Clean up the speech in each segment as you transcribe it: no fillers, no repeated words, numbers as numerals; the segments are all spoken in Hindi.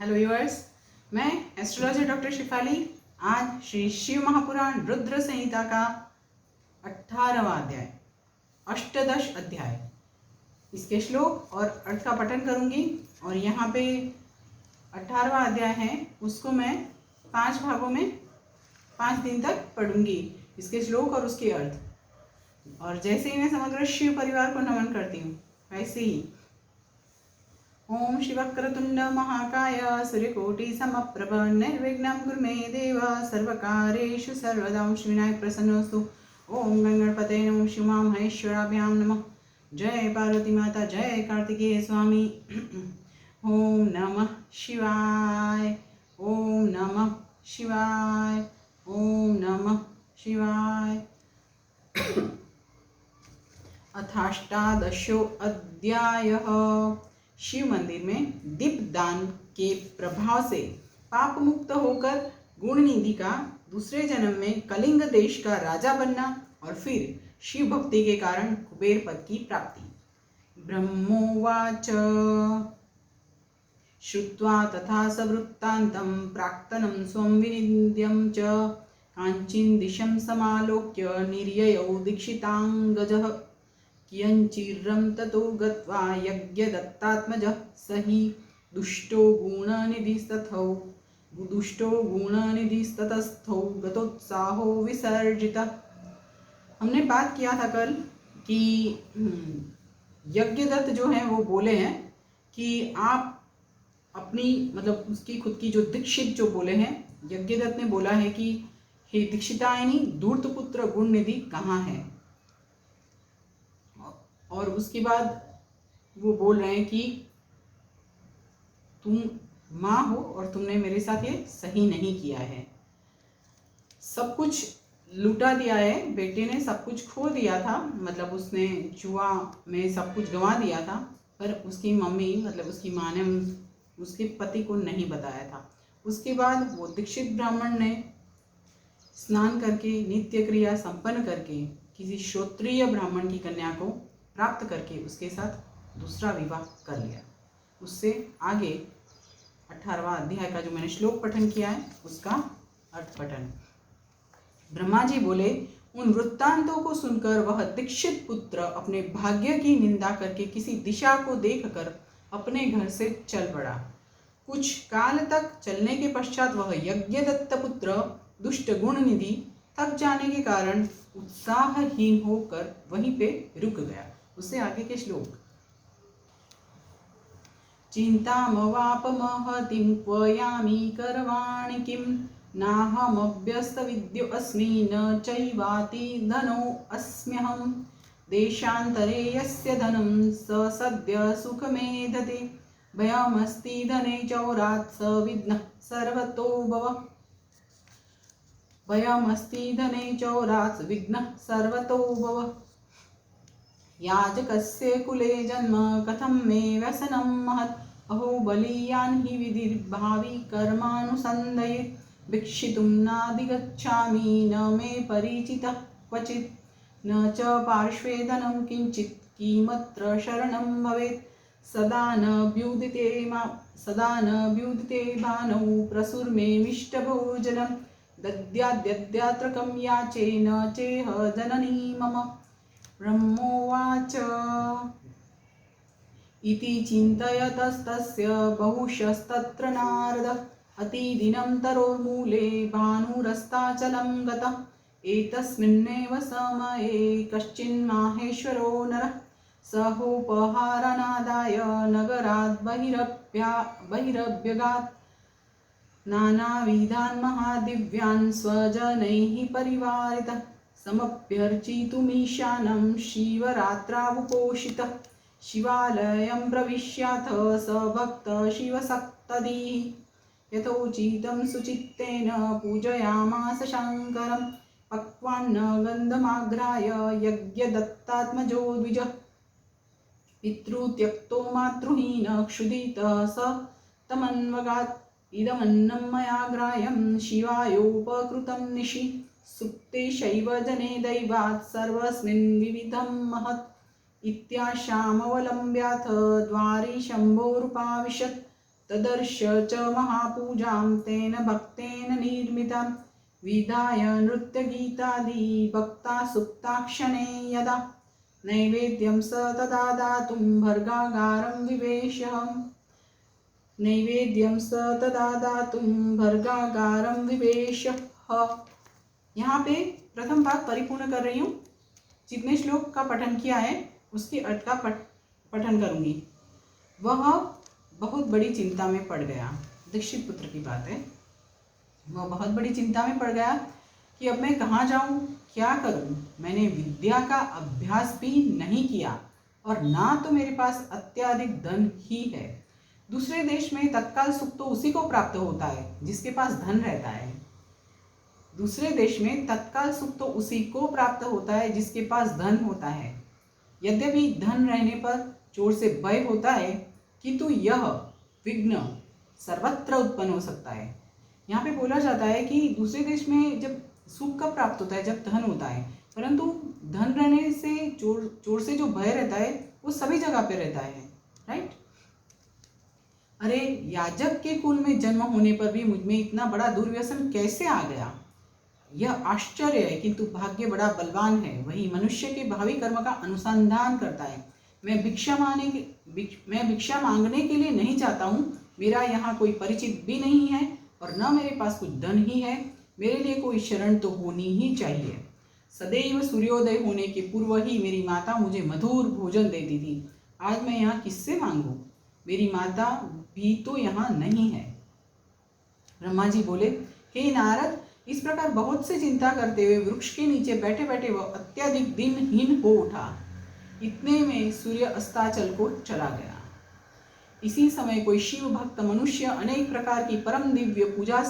हेलो व्यूअर्स, मैं एस्ट्रोलॉजर डॉक्टर शिफाली आज श्री शिव महापुराण रुद्र संहिता का 18वां अध्याय अष्टदश अध्याय इसके श्लोक और अर्थ का पठन करूंगी। और यहाँ पे 18वां अध्याय है उसको मैं 5 भागों में 5 दिन तक पढ़ूंगी, इसके श्लोक और उसके अर्थ। और जैसे ही मैं समग्र शिव परिवार को नमन करती हूँ वैसे ही ओम शिवक्रतुंड महाकाय सूर्यकोटि समप्रभ निर्विघ्नं कुरु मे देव सर्वकार्येषु सर्वदा। ओम श्री विनायक प्रसन्नोस्तु। ओम गणपते नमः शिव महेश्वराभ्यां नमः। जय पार्वती माता, जय कार्तिकेय स्वामी। ओम नमः शिवाय, ओम नमः शिवाय, ओम नमः शिवाय। अथाष्टादशो अध्यायः। शिव मंदिर में दीपदान के प्रभाव से पाप मुक्त होकर गुणनिधि का दूसरे जन्म में कलिंग देश का राजा बनना और फिर शिव भक्ति के कारण कुबेर पद की प्राप्ति। ब्रह्मोवाच श्रुत्वा तथा सवृत्तान्तं प्राक्तनं स्वं विनिन्द्यं च काञ्चिन् दिशं समालोक्य निर्ययौ दीक्षिताङ्गजः कियञ्चिरं ततो गत्वा यज्ञदत्तात्मजः स हि दुष्टो गुणनिधिस्ततस्थो गतोत्साहो विसर्जितः। हमने बात किया था कल कि यज्ञदत्त जो हैं वो बोले हैं कि आप अपनी उसकी खुद की जो दीक्षित जो बोले हैं, यज्ञदत्त ने बोला है कि हे दीक्षितायनी धूर्तपुत्र गुणनिधि कहाँ है। और उसके बाद वो बोल रहे हैं कि तुम माँ हो और तुमने मेरे साथ ये सही नहीं किया है, सब कुछ लूटा दिया है। बेटे ने सब कुछ खो दिया था, उसने जुआ में सब कुछ गंवा दिया था, पर उसकी मम्मी उसकी माँ ने उसके पति को नहीं बताया था। उसके बाद वो दीक्षित ब्राह्मण ने स्नान करके नित्य क्रिया संपन्न करके किसी श्रोत्रिय ब्राह्मण की कन्या को प्राप्त करके उसके साथ दूसरा विवाह कर लिया। उससे आगे 18वां अध्याय का जो मैंने श्लोक पठन किया है उसका अर्थ पठन। ब्रह्मा जी बोले, उन वृत्तांतों को सुनकर वह दीक्षित पुत्र अपने भाग्य की निंदा करके किसी दिशा को देखकर अपने घर से चल पड़ा। कुछ काल तक चलने के पश्चात वह यज्ञदत्त पुत्र दुष्ट गुणनिधि थक जाने के कारण उत्साहहीन होकर वहीं पे रुक गया। उससे आगे के श्लोक। चिंतामवापमहतिं क्वयामि करवाणि किं नाहमभ्यस्तविद्योऽस्मि न चैवाति धनो अस्म्यहं देशान्तरे यस्य धनं स सद्य सुखमेधते भयमस्ति धने चौरात् स विघ्नः सर्वतो भव भयमस्ति धने चौरात् विघ्नः सर्वतो भव। याजकस्य कुले जन्म कथं मे व्यसनं महत् अहो बलीयान् हि विधिर्भावि कर्मानुसन्धये भिक्षितुं नाधिगच्छामि न मे परिचितः क्वचित् न च पार्श्वे धनं किञ्चित् किमत्र शरणं भवेत् सदा न व्युदिते भानौ प्रसुर्मेमिष्टभोजनं दद्याद्यद्यात्रकं याचे न चेह जननी मम। ब्रह्मोवाच इति चिन्तयतस्तस्य बहुशस्तत्र नारदः अतिदिनं तरोर्मूले भानुरस्ताचलं गतः एतस्मिन्नेव समये कश्चिन्माहेश्वरो नरः सहोपहारनादाय नगरात् बहिरभ्यगात् नानाविधान् महादिव्यान् स्वजनैः परिवारितः समभ्यर्चितुमीशानं शिवरात्रावुपोषितः शिवालयं प्रविश्याथ स भक्त शिवसक्तदिः यथोचितं सुचित्तेन पूजयामास शङ्करं पक्वान्न गन्धमाघ्राय यज्ञदत्तात्मजो द्विजः पितृत्यक्तो मातृहीनः क्षुधितः स तमन्वगात् इदमन्नं मया ग्राह्यं शिवायोपकृतं निशि सुप्ते शैव जने दैवात् सर्वस्मिन् विविधं महत् इत्याशामवलम्ब्याथ द्वारि शम्भोरुपाविशत् तदर्श च महापूजां तेन भक्तेन निर्मितां विधाय नृत्यगीतादि भक्ता सुप्ताक्षणे यदा नैवेद्यं स तदा दातुं भर्गागारं विवेशः नैवेद्यं स तदा दातुं भर्गागारं विवेशः। यहाँ पे प्रथम भाग परिपूर्ण कर रही हूँ। जितने श्लोक का पठन किया है उसके अर्थ का पठन करूँगी। वह बहुत बड़ी चिंता में पड़ गया, दीक्षित पुत्र की बात है। वह बहुत बड़ी चिंता में पड़ गया कि अब मैं कहाँ जाऊँ, क्या करूँ। मैंने विद्या का अभ्यास भी नहीं किया और ना तो मेरे पास अत्यधिक धन ही है। दूसरे देश में तत्काल सुख तो उसी को प्राप्त होता है जिसके पास धन रहता है। दूसरे देश में तत्काल सुख तो उसी को प्राप्त होता है जिसके पास धन होता है। यद्यपि धन रहने पर चोर से भय होता है, किंतु यह विघ्न सर्वत्र उत्पन्न हो सकता है। यहाँ पे बोला जाता है कि दूसरे देश में जब सुख कब प्राप्त होता है, जब धन होता है, परंतु धन रहने से चोर से जो भय रहता है वो सभी जगह पे रहता है। राइट। अरे याजक के कुल में जन्म होने पर भी मुझ में इतना बड़ा दुर्व्यसन कैसे आ गया, यह आश्चर्य है। किंतु भाग्य बड़ा बलवान है, वही मनुष्य के भावी कर्म का अनुसंधान करता है। मैं भिक्षा मांगने के लिए नहीं चाहता हूँ। मेरा यहाँ कोई परिचित भी नहीं है और न मेरे पास कुछ धन ही है। मेरे लिए कोई शरण तो होनी ही चाहिए। सदैव सूर्योदय होने के पूर्व ही मेरी माता मुझे मधुर भोजन देती थी। आज मैं यहाँ किससे मांगूं? मेरी माता भी तो यहाँ नहीं है। ब्रह्मा जी बोले, हे नारद, इस प्रकार बहुत से चिंता करते हुए वृक्ष के नीचे बैठे बैठे वह अत्यधिक दिनहीन हो उठा। इतने में सूर्य अस्ताचल को चला गया। इसी समय कोई शिव भक्त मनुष्य अनेक प्रकार की परम दिव्य पूजा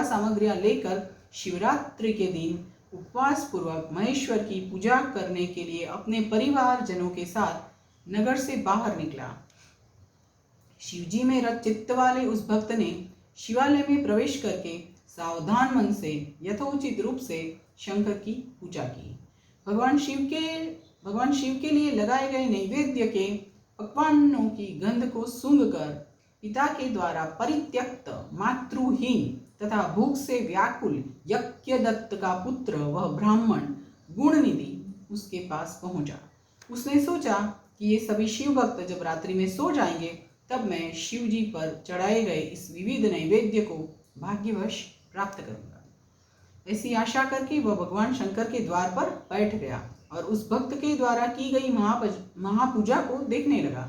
सामग्रियां लेकर शिवरात्रि के दिन उपवास पूर्वक महेश्वर की पूजा करने के लिए अपने परिवार जनों के साथ नगर से बाहर निकला। शिवजी में रत चित्त वाले उस भक्त ने शिवालय में प्रवेश करके सावधान मन से यथोचित रूप से शंकर की पूजा की। भगवान शिव के लिए लगाए गए नैवेद्य के पकवानों की गंध को सूंघकर पिता के द्वारा परित्यक्त, मातृहीन तथा भूख से व्याकुल यज्ञदत्त का पुत्र वह ब्राह्मण गुणनिधि उसके पास पहुंचा। उसने सोचा कि ये सभी शिव भक्त जब रात्रि में सो जाएंगे तब मैं शिव जी पर चढ़ाए गए इस विविध नैवेद्य को भाग्यवश प्राप्त करूंगा। ऐसी आशा करके वह भगवान शंकर के द्वार पर बैठ गया और उस भक्त के द्वारा की गई महापूजा को देखने लगा।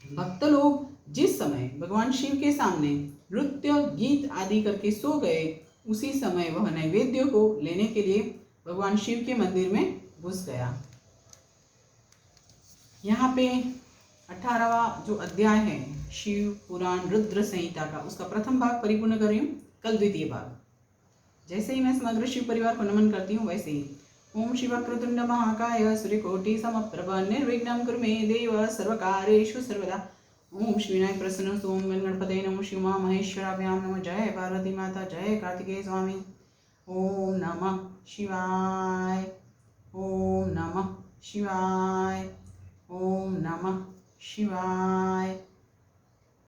भक्त लोग जिस समय भगवान शिव के सामने नृत्य गीत आदि करके सो गए, उसी समय वह नैवेद्य को लेने के लिए भगवान शिव के मंदिर में घुस गया। यहाँ पे 18वां जो अध्याय है शिव पुराण रुद्र संहिता का, उसका प्रथम भाग परिपूर्ण कर रही हूँ, कल द्वितीय भाग। जैसे ही मैं समग्र शिव परिवार को नमन करती हूँ वैसे ही ओम शिवक्रतुंड महाकाय सूर्यकोटि समप्रभ निर्विघ्नं कुरु मे देव सर्वकार्येषु सर्वदा। ओम श्री विनायक प्रसन्न ओम गणपतये नमः शिव उमा महेश्वराभ्यां नमः। जय पार्वती माता, जय कार्तिकेय स्वामी। ओम नमः शिवाय, ओम नमः शिवाय, ओम नमः शिवाय।